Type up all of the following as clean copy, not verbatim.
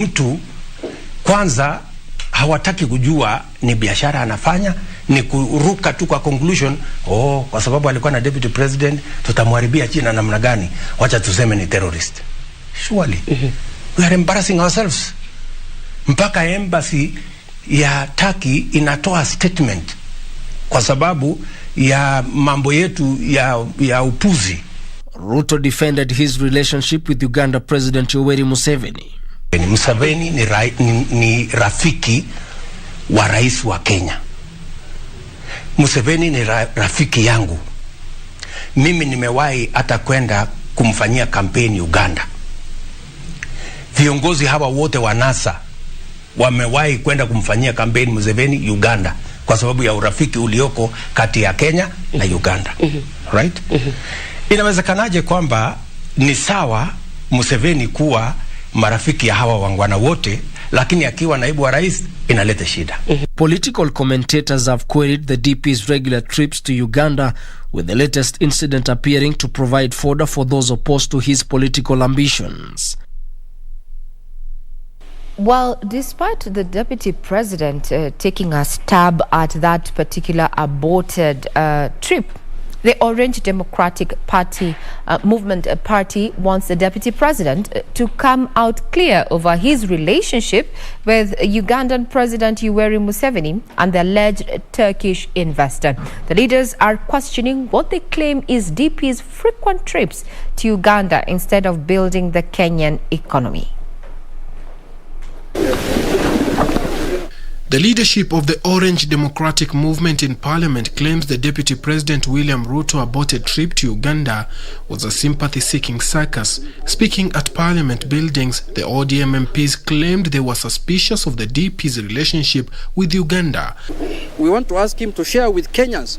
Mtu kwanza hawataki kujua ni biashara anafanya, ni kuruka tu kwa conclusion, kwa sababu alikuwa na deputy president tutamharibia China namna gani, wacha tuseme ni terrorist. Surely we are embarrassing ourselves. Mpaka embassy ya Turkey inatoa statement kwa sababu ya mambo yetu ya upuzi. Ruto defended his relationship with Uganda President Yoweri Museveni. Museveni ni rafiki wa rais wa Kenya. Museveni ni rafiki yangu. Mimi nimewahi hata kwenda kumfanyia kampeni Uganda. Viongozi hawa wote wa NASA wamewahi kwenda kumfanyia kampeni Museveni Uganda kwa sababu ya urafiki ulioko kati ya Kenya na Uganda. Right? Inawezekanaje kwamba ni sawa Museveni kuwa marafiki ya hawa wangwana wote, lakini akiwa naibu wa rais inaleta shida? Political commentators have queried the DP's regular trips to Uganda, with the latest incident appearing to provide fodder for those opposed to his political ambitions. Well, despite the deputy president taking a stab at that particular aborted trip, the Orange Democratic Party movement party wants the deputy president to come out clear over his relationship with Ugandan President Yoweri Museveni and the alleged Turkish investor. The leaders are questioning what they claim is DP's frequent trips to Uganda instead of building the Kenyan economy. The leadership of the Orange Democratic Movement in Parliament claims the Deputy President William Ruto aborted trip to Uganda was a sympathy-seeking circus. Speaking at Parliament buildings, the ODM MPs claimed they were suspicious of the DP's relationship with Uganda. We want to ask him to share with Kenyans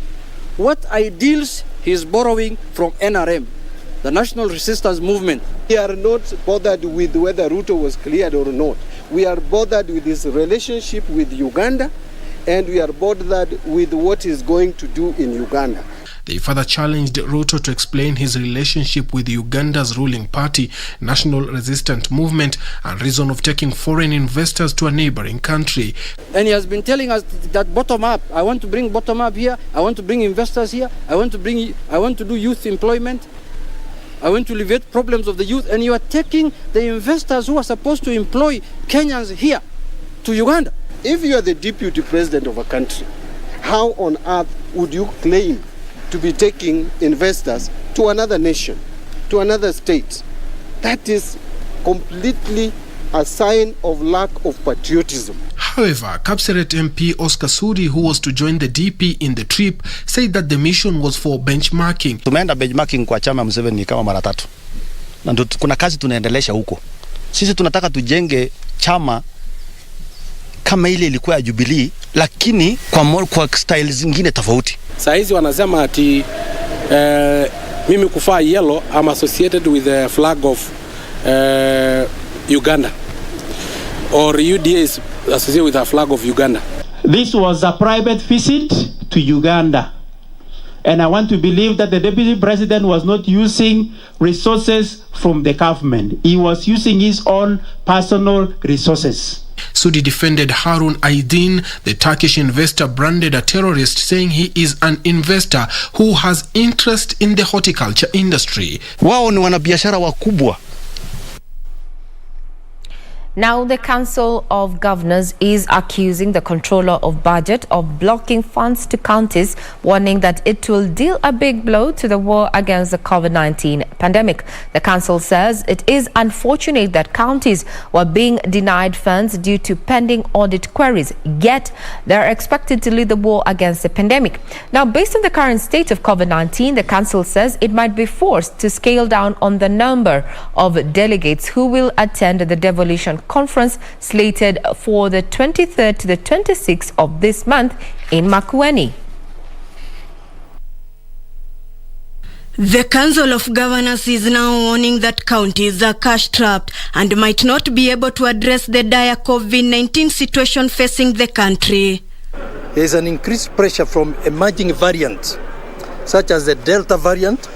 what ideals he is borrowing from NRM, the National Resistance Movement. We are not bothered with whether Ruto was cleared or not. We are bothered with his relationship with Uganda, and we are bothered with what he's going to do in Uganda. They further challenged Ruto to explain his relationship with Uganda's ruling party, National Resistance Movement, and reason of taking foreign investors to a neighboring country. And he has been telling us that bottom up. I want to bring bottom up here. I want to bring investors here. I want to do youth employment. I want to alleviate problems of the youth, and you are taking the investors who are supposed to employ Kenyans here to Uganda. If you are the deputy president of a country, how on earth would you claim to be taking investors to another nation, to another state? That is completely a sign of lack of patriotism. However, Kapseret MP Oscar Sudi, who was to join the DP in the trip, said that the mission was for benchmarking. Tumeenda benchmarking kwa chama Museveni kama mara 3. Na kuna kazi tunaendelesha huko. Sisi tunataka tujenge chama kama ile ilikuwa ya Jubilee, lakini kwa style zingine tofauti. Saa hizi wanasema ati mimi kufaa yellow I'm associated with the flag of Uganda, or UDA is associated with the flag of Uganda. This was a private visit to Uganda, and I want to believe that the deputy president was not using resources from the government. He was using his own personal resources. Sudi defended Harun Aydin, the Turkish investor branded a terrorist, saying he is an investor who has interest in the horticulture industry. Wao ni wanabiashara wakubwa. Now, the Council of Governors is accusing the Controller of Budget of blocking funds to counties, warning that it will deal a big blow to the war against the COVID-19 pandemic. The Council says it is unfortunate that counties were being denied funds due to pending audit queries, yet they are expected to lead the war against the pandemic. Now, based on the current state of COVID-19, the Council says it might be forced to scale down on the number of delegates who will attend the devolution conference slated for the 23rd to the 26th of this month in Makueni. The Council of Governors is now warning that counties are cash-strapped and might not be able to address the dire COVID-19 situation facing the country. There is an increased pressure from emerging variants, such as the Delta variant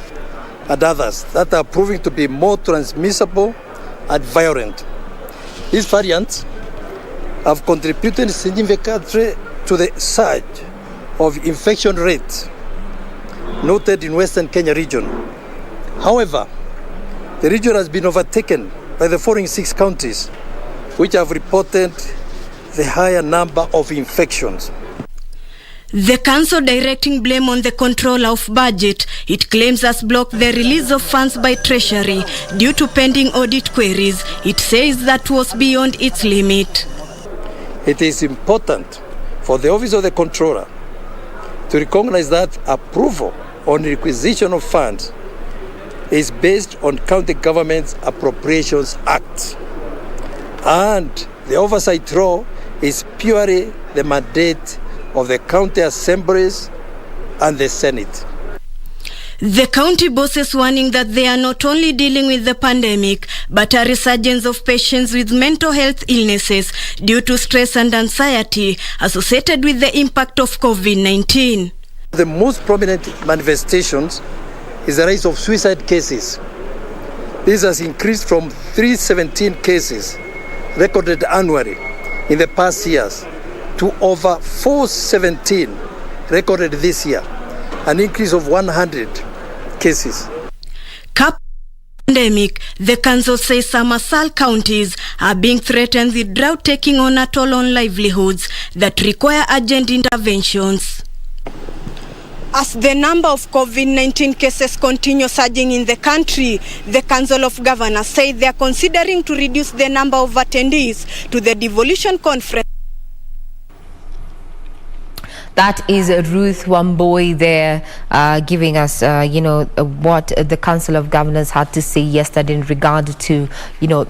and others, that are proving to be more transmissible and violent. These variants have contributed significantly to the surge of infection rates noted in Western Kenya region. However, the region has been overtaken by the following 6 counties, which have reported the higher number of infections. The council directing blame on the controller of budget, it claims has blocked the release of funds by Treasury due to pending audit queries. It says that was beyond its limit. It is important for the Office of the Controller to recognize that approval on requisition of funds is based on County Government's Appropriations Act, and the oversight role is purely the mandate of the county assemblies and the Senate. The county bosses warning that they are not only dealing with the pandemic, but a resurgence of patients with mental health illnesses due to stress and anxiety associated with the impact of COVID-19. The most prominent manifestations is the rise of suicide cases. This has increased from 317 cases recorded annually in the past years to over 417 recorded this year, an increase of 100 cases. Pandemic, the council says some ASAL counties are being threatened with drought taking on a toll on livelihoods that require urgent interventions. As the number of COVID-19 cases continue surging in the country, the Council of Governors say they are considering to reduce the number of attendees to the devolution conference. That is Ruth Wamboi there giving us, what the Council of Governors had to say yesterday in regard to,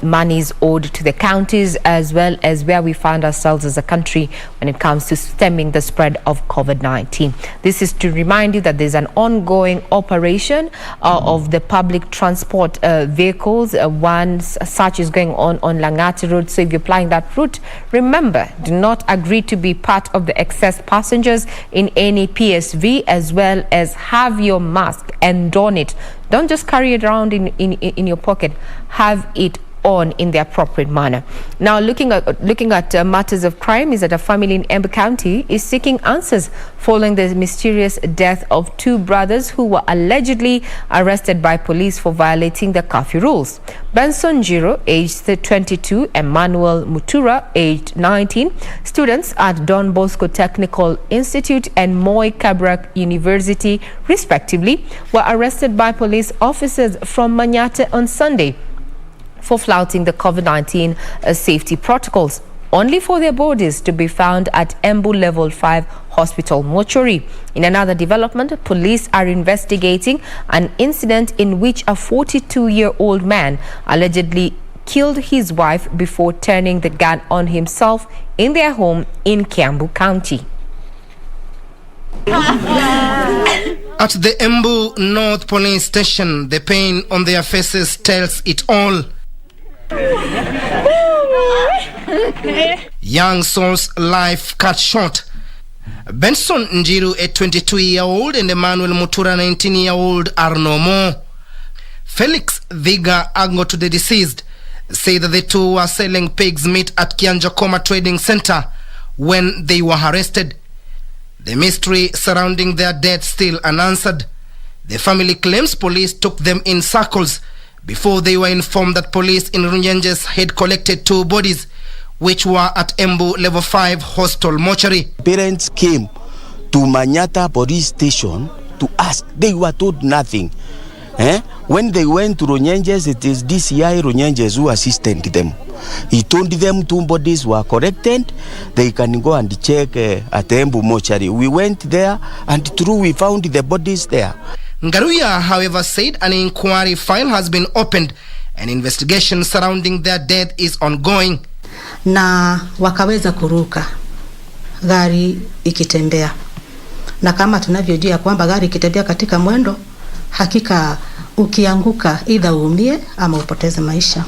monies owed to the counties, as well as where we find ourselves as a country when it comes to stemming the spread of COVID-19. This is to remind you that there's an ongoing operation of the public transport vehicles. One such is going on Langati Road. So if you're applying that route, remember, do not agree to be part of the excess passengers in any PSV, as well as have your mask and don it. Don't just carry it around in your pocket. Have it on in the appropriate manner. Now, looking at matters of crime, is that a family in EMBU County is seeking answers following the mysterious death of 2 brothers who were allegedly arrested by police for violating the curfew rules. Benson Jiro, aged 22, Emmanuel Mutura, aged 19, students at Don Bosco Technical Institute and Moi Kabrak University, respectively, were arrested by police officers from Manyata on Sunday for flouting the COVID-19 safety protocols, only for their bodies to be found at EMBU Level 5 Hospital mortuary. In another development, police are investigating an incident in which a 42-year-old man allegedly killed his wife before turning the gun on himself in their home in KIAMBU County. At the EMBU North Police Station, the pain on their faces tells it all. Young soul's life cut short. Benson Njiru, a 22-year-old, and Emmanuel Mutura, 19-year-old, are no more. Felix Viga Ango to the deceased say that the two were selling pigs meat at Kianjakoma Trading Center when they were arrested. The mystery surrounding their death still unanswered. The family claims police took them in circles before they were informed that police in Runyenjes had collected 2 bodies, which were at EMBU Level 5 Hospital mortuary. Parents came to Manyata police station to ask. They were told nothing. When they went to Runyenjes, it is DCI Runyenjes who assisted them. He told them 2 bodies were corrected. They can go and check at EMBU mortuary. We went there, and true, we found the bodies there. Ngaruya, however, said an inquiry file has been opened. An investigation surrounding their death is ongoing. Na wakaweza kuruka gari ikitembea, na kama tunavyojua kwamba gari ikitembea katika mwendo, hakika ukianguka either uumie ama upoteze maisha.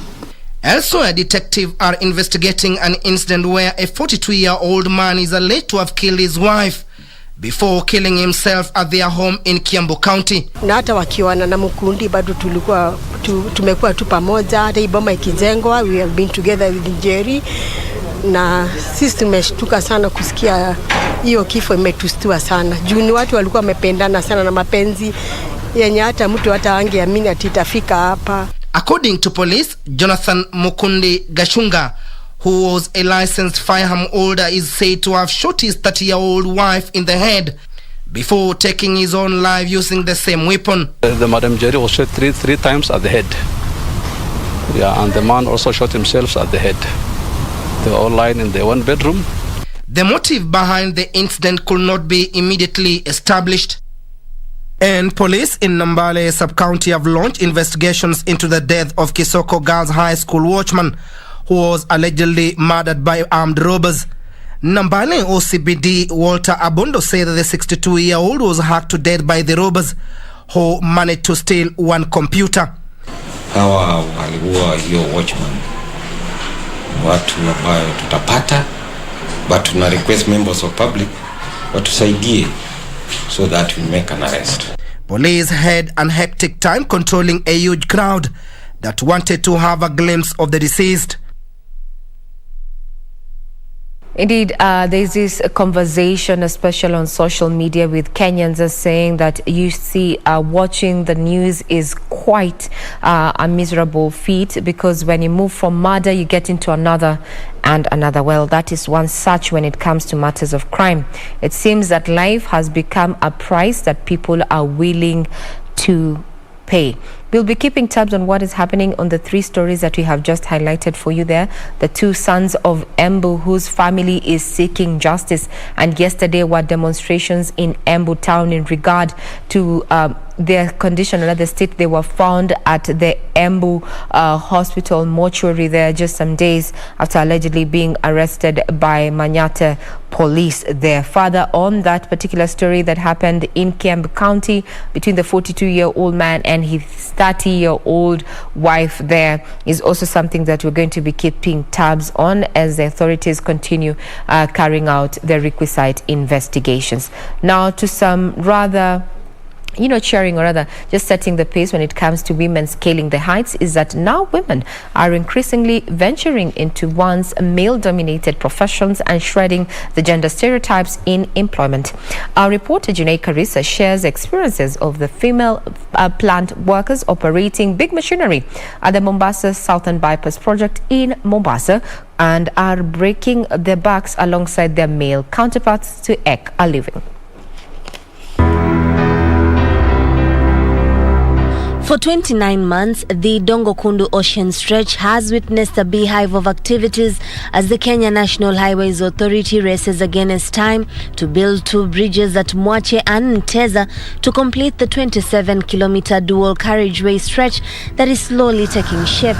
Elsewhere, detectives are investigating an incident where a 42-year-old man is alleged to have killed his wife. before killing himself at their home in Kiambu County. Na hata wakiwana na mkundi bado tumekuwa tu pamoja, hata hii boma ikijengwa, we have been together with Jerry, na sisi tumeshtuka sana kusikia hiyo kifo, imetustua sana. Juu ni watu walikuwa wamependana sana na mapenzi yenye hata mtu hata angeamini ati itafika hapa. According to police, Jonathan Mukundi Gashunga, who was a licensed firearm holder, is said to have shot his 30-year-old wife in the head before taking his own life using the same weapon. The Madam Jerry was shot three times at the head. Yeah, and the man also shot himself at the head. They were all lying in their one bedroom. The motive behind the incident could not be immediately established. And police in Nambale sub-county have launched investigations into the death of Kisoko Girls High School watchman who was allegedly murdered by armed robbers. Nambale OCBD Walter Abondo said that the 62-year-old was hacked to death by the robbers who managed to steal one computer. Hawa walikuwa hiyo watchman watu ambao tutapata, but tuna request members of public watusaidie so that we make an arrest. Police had an hectic time controlling a huge crowd that wanted to have a glimpse of the deceased. Indeed, there's this conversation, especially on social media, with Kenyans are saying that you see watching the news is quite a miserable feat, because when you move from murder, you get into another and another. Well, that is one such when it comes to matters of crime. It seems that life has become a price that people are willing to pay. We'll be keeping tabs on what is happening on the three stories that we have just highlighted for you there. The two sons of EMBU whose family is seeking justice, and yesterday were demonstrations in EMBU town in regard to their condition or the state. They were found at the EMBU hospital mortuary there just some days after allegedly being arrested by Manyata police there. Further on that particular story that happened in KIAMBU County between the 42-year-old man and his 30-year-old wife there is also something that we're going to be keeping tabs on as the authorities continue carrying out their requisite investigations. Now to some rather cheering, or rather just setting the pace when it comes to women scaling the heights, is that now women are increasingly venturing into once male-dominated professions and shredding the gender stereotypes in employment. Our reporter Junaid Karisa shares experiences of the female plant workers operating big machinery at the Mombasa Southern Bypass project in Mombasa, and are breaking their backs alongside their male counterparts to eke a living. For 29 months, the Dongo-Kundu Ocean Stretch has witnessed a beehive of activities as the Kenya National Highways Authority races against time to build two bridges at Mwache and Nteza to complete the 27-kilometer dual carriageway stretch that is slowly taking shape.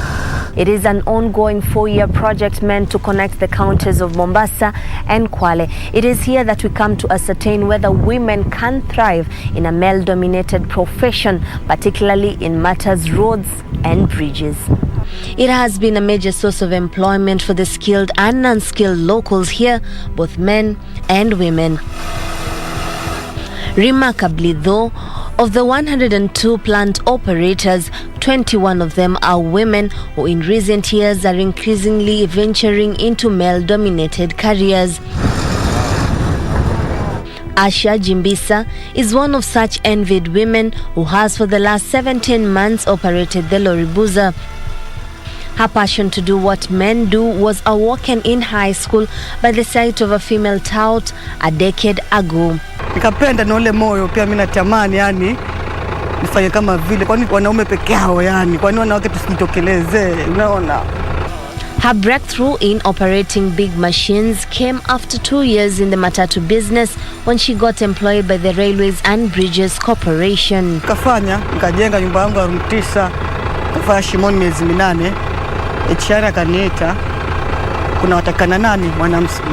It is an ongoing 4-year project meant to connect the counties of Mombasa and Kwale. It is here that we come to ascertain whether women can thrive in a male-dominated profession, particularly in matters roads and bridges. It has been a major source of employment for the skilled and unskilled locals here, both men and women. Remarkably though, of the 102 plant operators, 21 of them are women who in recent years are increasingly venturing into male-dominated careers. Asha Jimbisa is one of such envied women who has for the last 17 months operated the lorry boozer. Her passion to do what men do was awoken in high school by the sight of a female tout a decade ago. Nikapenda na ule moyo pia mimi natamani nifanye kama vile, kwani wanaume peke yao kwani wanawake tusijitokeleze, unaona. Her breakthrough in operating big machines came after 2 years in the matatu business when she got employed by the Railways and Bridges Corporation. Nikajenga nyumba yangu ya room 9, kafanya shimoni miezi 8. HR kaniita, kuna watakana nani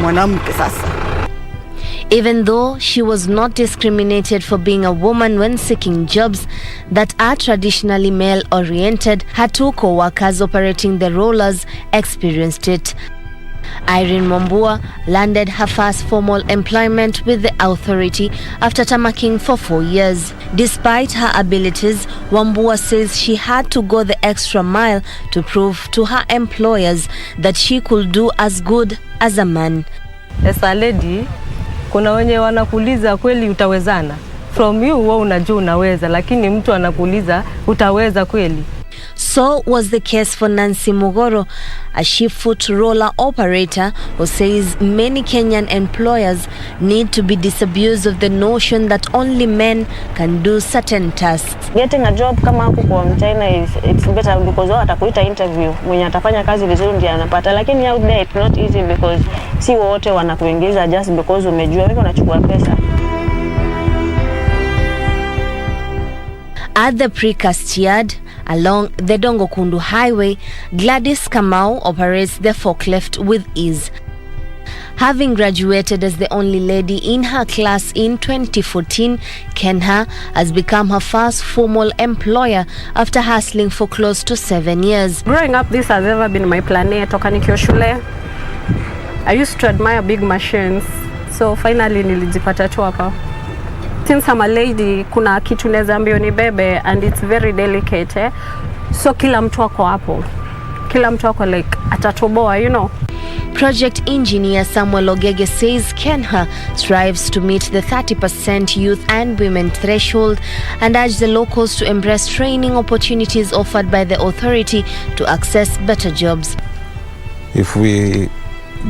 mwanamke sasa. Even though she was not discriminated for being a woman when seeking jobs that are traditionally male-oriented, her two co-workers operating the rollers experienced it. Irene Wambua landed her first formal employment with the authority after tamaking for 4 years. Despite her abilities, Wambua says she had to go the extra mile to prove to her employers that she could do as good as a man. As a lady, kuna wenye wanakuuliza kweli utawezana. From you wewe unajua unaweza, lakini mtu anakuuliza utaweza kweli. So was the case for Nancy Mugoro, a ship-foot roller operator who says many Kenyan employers need to be disabused of the notion that only men can do certain tasks. Getting a job kama huko kwa China it's better because wao atakuita interview, mwenye atafanya kazi vizuri ndiye anapata, lakini out there it's not easy because si wote wanakuingiza just because umejua wewe unachukua pesa. At the precast yard along the Dongo Kundu Highway, Gladys Kamau operates the forklift with ease. Having graduated as the only lady in her class in 2014, Kenha has become her first formal employer after hustling for close to 7 years. Growing up, this has never been my plan. Toka nikiwa shule, I used to admire big machines, so finally nilijipata tu hapa. Since I'm a lady, kuna kitu neza ambio ni bebe and it's very delicate. So kila mtu wako hapo. Kila mtu wako like atatoboa, you know. Project engineer Samuel Ogege says Kenha strives to meet the 30% youth and women threshold and urge the locals to embrace training opportunities offered by the authority to access better jobs. If we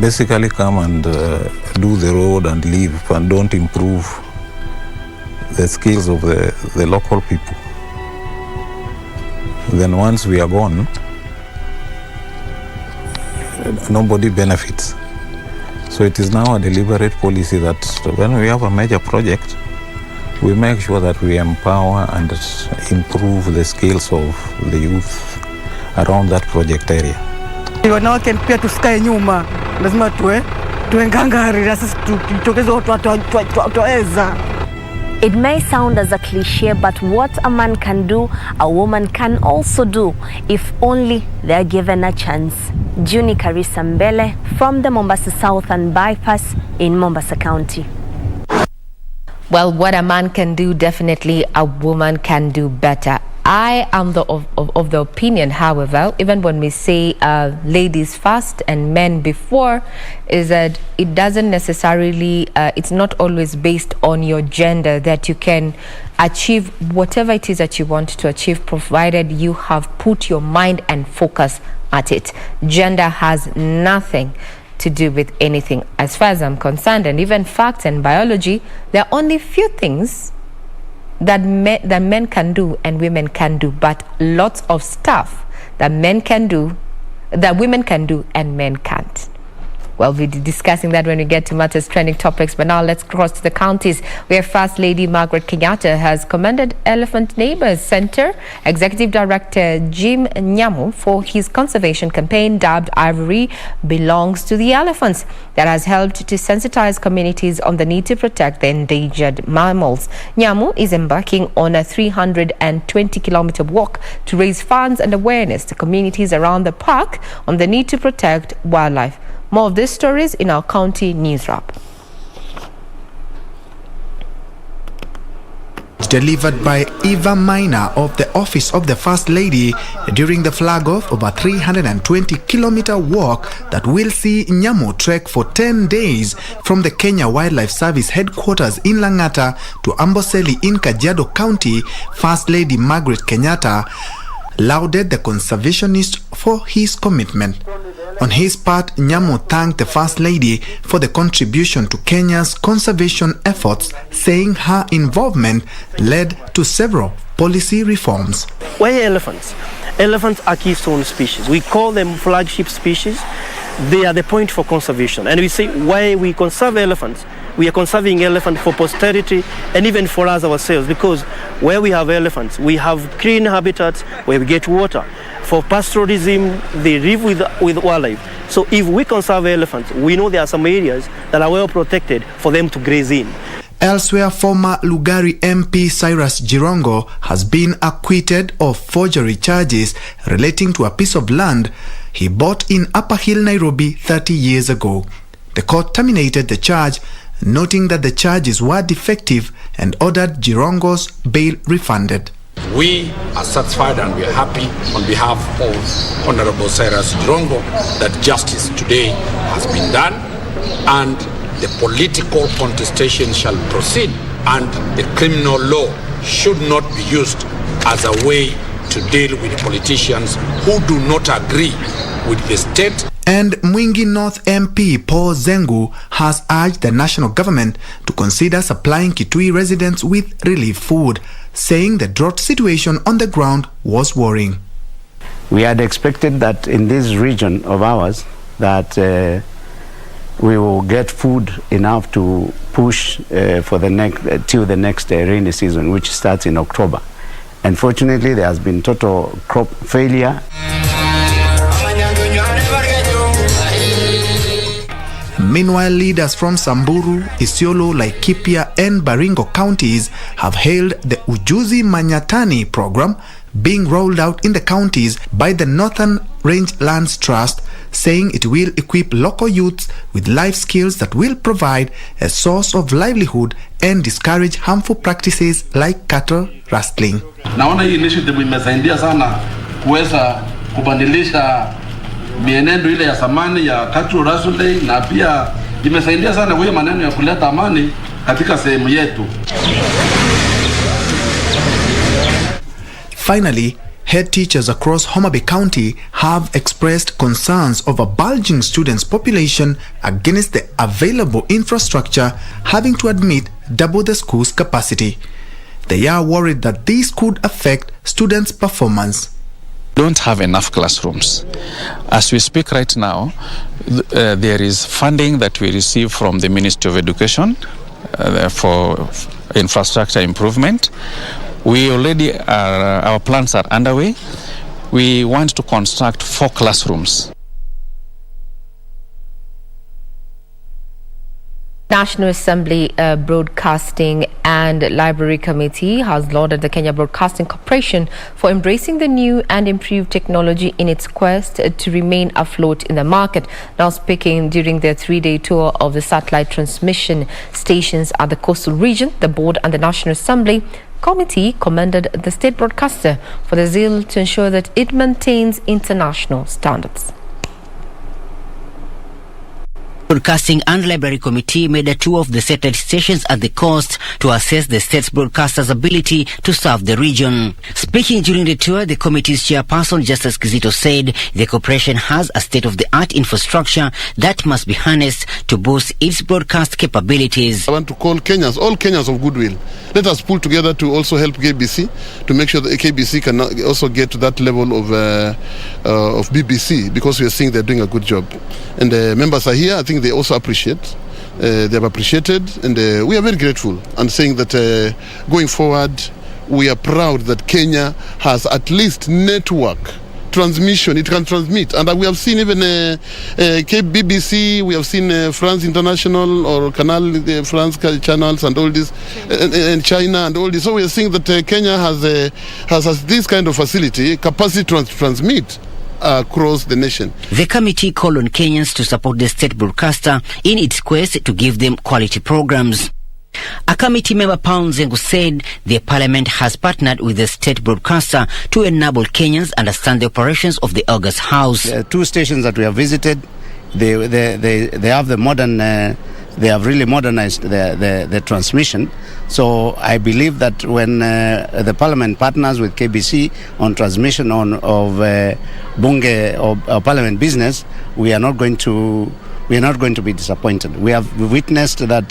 basically come and do the road and leave and don't improve the skills of the local people, then once we are gone, nobody benefits. So it is now a deliberate policy that when we have a major project, we make sure that we empower and improve the skills of the youth around that project area. Wanawake pia tusikae nyuma, lazima tuwe ngangari na sisi tutokeze watu waweza. It may sound as a cliche, but what a man can do, a woman can also do, if only they are given a chance. Juni Karisa Mbele from the Mombasa Southern Bypass in Mombasa County. Well, what a man can do, definitely a woman can do better. I am of the opinion, however, even when we say ladies first and men before, is that it doesn't necessarily, it's not always based on your gender that you can achieve whatever it is that you want to achieve, provided you have put your mind and focus at it. Gender has nothing to do with anything as far as I'm concerned, and even facts and biology, there are only few things that men can do and women can do, but lots of stuff that men can do, that women can do and men can't. Well, we'll be discussing that when we get to matters trending topics, but now let's cross to the counties, where First Lady Margaret Kenyatta has commended Elephant Neighbours Centre Executive Director Jim Nyamu for his conservation campaign dubbed Ivory Belongs to the Elephants, that has helped to sensitize communities on the need to protect the endangered mammals. Nyamu is embarking on a 320-kilometer walk to raise funds and awareness to communities around the park on the need to protect wildlife. More of these stories in our county news wrap. Delivered by Eva Minor of the Office of the First Lady during the flag-off of a 320-kilometer walk that will see Nyamu trek for 10 days from the Kenya Wildlife Service headquarters in Lang'ata to Amboseli in Kajiado County. First Lady Margaret Kenyatta lauded the conservationist for his commitment. On his part, Nyamu thanked the First Lady for the contribution to Kenya's conservation efforts, saying her involvement led to several policy reforms. Why elephants? Elephants are keystone species. We call them flagship species. They are the point for conservation. And we say why we conserve elephants. We are conserving elephants for posterity and even for us ourselves, because where we have elephants, we have clean habitats where we get water. For pastoralism, they live with wildlife. So if we conserve elephants, we know there are some areas that are well protected for them to graze in. Elsewhere, former Lugari MP CYRUS Jirongo has been acquitted of forgery charges relating to a piece of land he bought in Upper Hill, Nairobi 30 years ago. The court terminated the charge, noting that the charges were defective and ordered JIRONGO's bail refunded. We are satisfied and we are happy on behalf of Honorable CYRUS JIRONGO that justice today has been done and the political contestation shall proceed, and the criminal law should not be used as a way to deal with politicians who do not agree with the state. And Mwingi North MP Paul Zengu has urged the national government to consider supplying Kitui residents with relief food, saying the drought situation on the ground was worrying. We had expected that in this region of ours that we will get food enough to push for the next till the next rainy season, which starts in October. Unfortunately, there has been total crop failure. Meanwhile, leaders from Samburu, Isiolo, Laikipia and Baringo counties have hailed the Ujuzi Manyatani program being rolled out in the counties by the Northern Rangelands Trust, saying it will equip local youths with life skills that will provide a source of livelihood and discourage harmful practices like cattle rustling. Naona hii initiative imesaidia sana kuweza kubadilisha mienendo ile ya zamani ya cattle rustling, na pia imesaidia sana kwa maneno ya kuleta amani katika sehemu yetu. Finally, head teachers across Homa Bay County have expressed concerns over bulging students' population against the available infrastructure, having to admit double the school's capacity. They are worried that this could affect students' performance. Don't have enough classrooms. As we speak right now, there is funding that we receive from the Ministry of Education for infrastructure improvement. We already our plans are underway. We want to construct 4 classrooms. National Assembly Broadcasting and Library Committee has lauded the Kenya Broadcasting Corporation for embracing the new and improved technology in its quest to remain afloat in the market. Now speaking during their 3-day tour of the satellite transmission stations at the coastal region, the board and the National Assembly Committee commended the state broadcaster for the zeal to ensure that it maintains international standards. Broadcasting and Library Committee made a tour of the satellite stations at the coast to assess the state's broadcasters' ability to serve the region. Speaking during the tour, the committee's chairperson, Justice Kizito, said the corporation has a state-of-the-art infrastructure that must be harnessed to boost its broadcast capabilities. I want to call all Kenyans of goodwill. Let us pull together to also help KBC to make sure that KBC can also get to that level of BBC, because we are seeing they're doing a good job. And the members are here. I think they also appreciate. They have appreciated, and we are very grateful, and saying that going forward, we are proud that Kenya has at least network transmission. It can transmit, and we have seen even BBC, we have seen France International or Canal France channels and all this, and China and all this. So we are seeing that Kenya has this kind of facility, capacity to transmit across the nation. The committee called on Kenyans to support the state broadcaster in its quest to give them quality programs. A committee member, Paul Zengu, said the parliament has partnered with the state broadcaster to enable Kenyans understand the operations of the August House. There are 2 stations that we have visited. They have the modern. They have really modernized the transmission. So I believe that when the parliament partners with KBC on transmission of bunge or parliament business, we are not going to be disappointed. We have witnessed that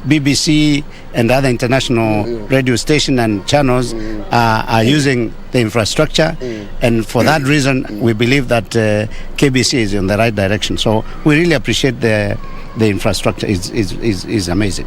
BBC and other international radio stations and channels are using the infrastructure, and for that reason, we believe that KBC is in the right direction. So we really appreciate the infrastructure is amazing.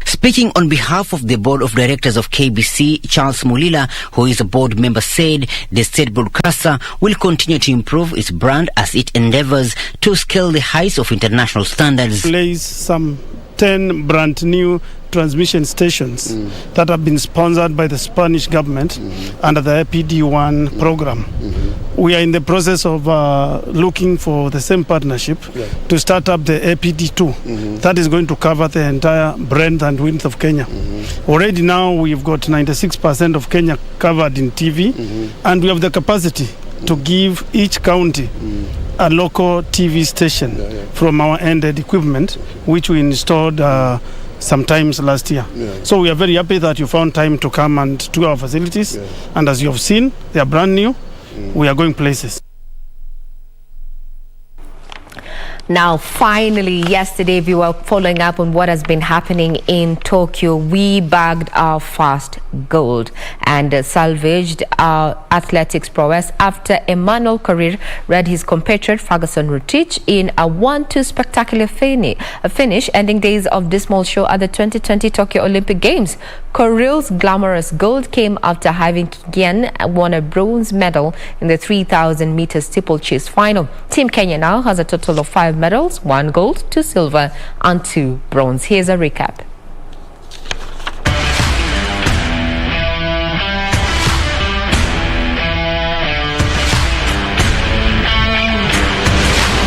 Speaking on behalf of the board of directors of KBC, Charles Mulila, who is a board member, said the state broadcaster will continue to improve its brand as it endeavors to scale the heights of international standards. Place some 10 brand new transmission stations that have been sponsored by the Spanish government under the APD1 program. We are in the process of looking for the same partnership to start up the APD2 that is going to cover the entire breadth and width of Kenya. Already now we've got 96% of Kenya covered in TV, and we have the capacity to give each county a local TV station from our ended equipment, which we installed sometimes last year. So we are very happy that you found time to come and to our facilities. And as you have seen, they are brand new. We are going places. Now, finally, yesterday we were following up on what has been happening in Tokyo. We bagged our first gold and salvaged our athletics prowess after Emmanuel Korir read his compatriot Ferguson Rotich in a 1-2 spectacular finish, ending days of dismal show at the 2020 Tokyo Olympic Games. Korir's glamorous gold came after having again won a bronze medal in the 3,000 meter steeplechase final. Team Kenya now has a total of 5 medals, 1 gold, 2 silver and 2 bronze. Here's a recap.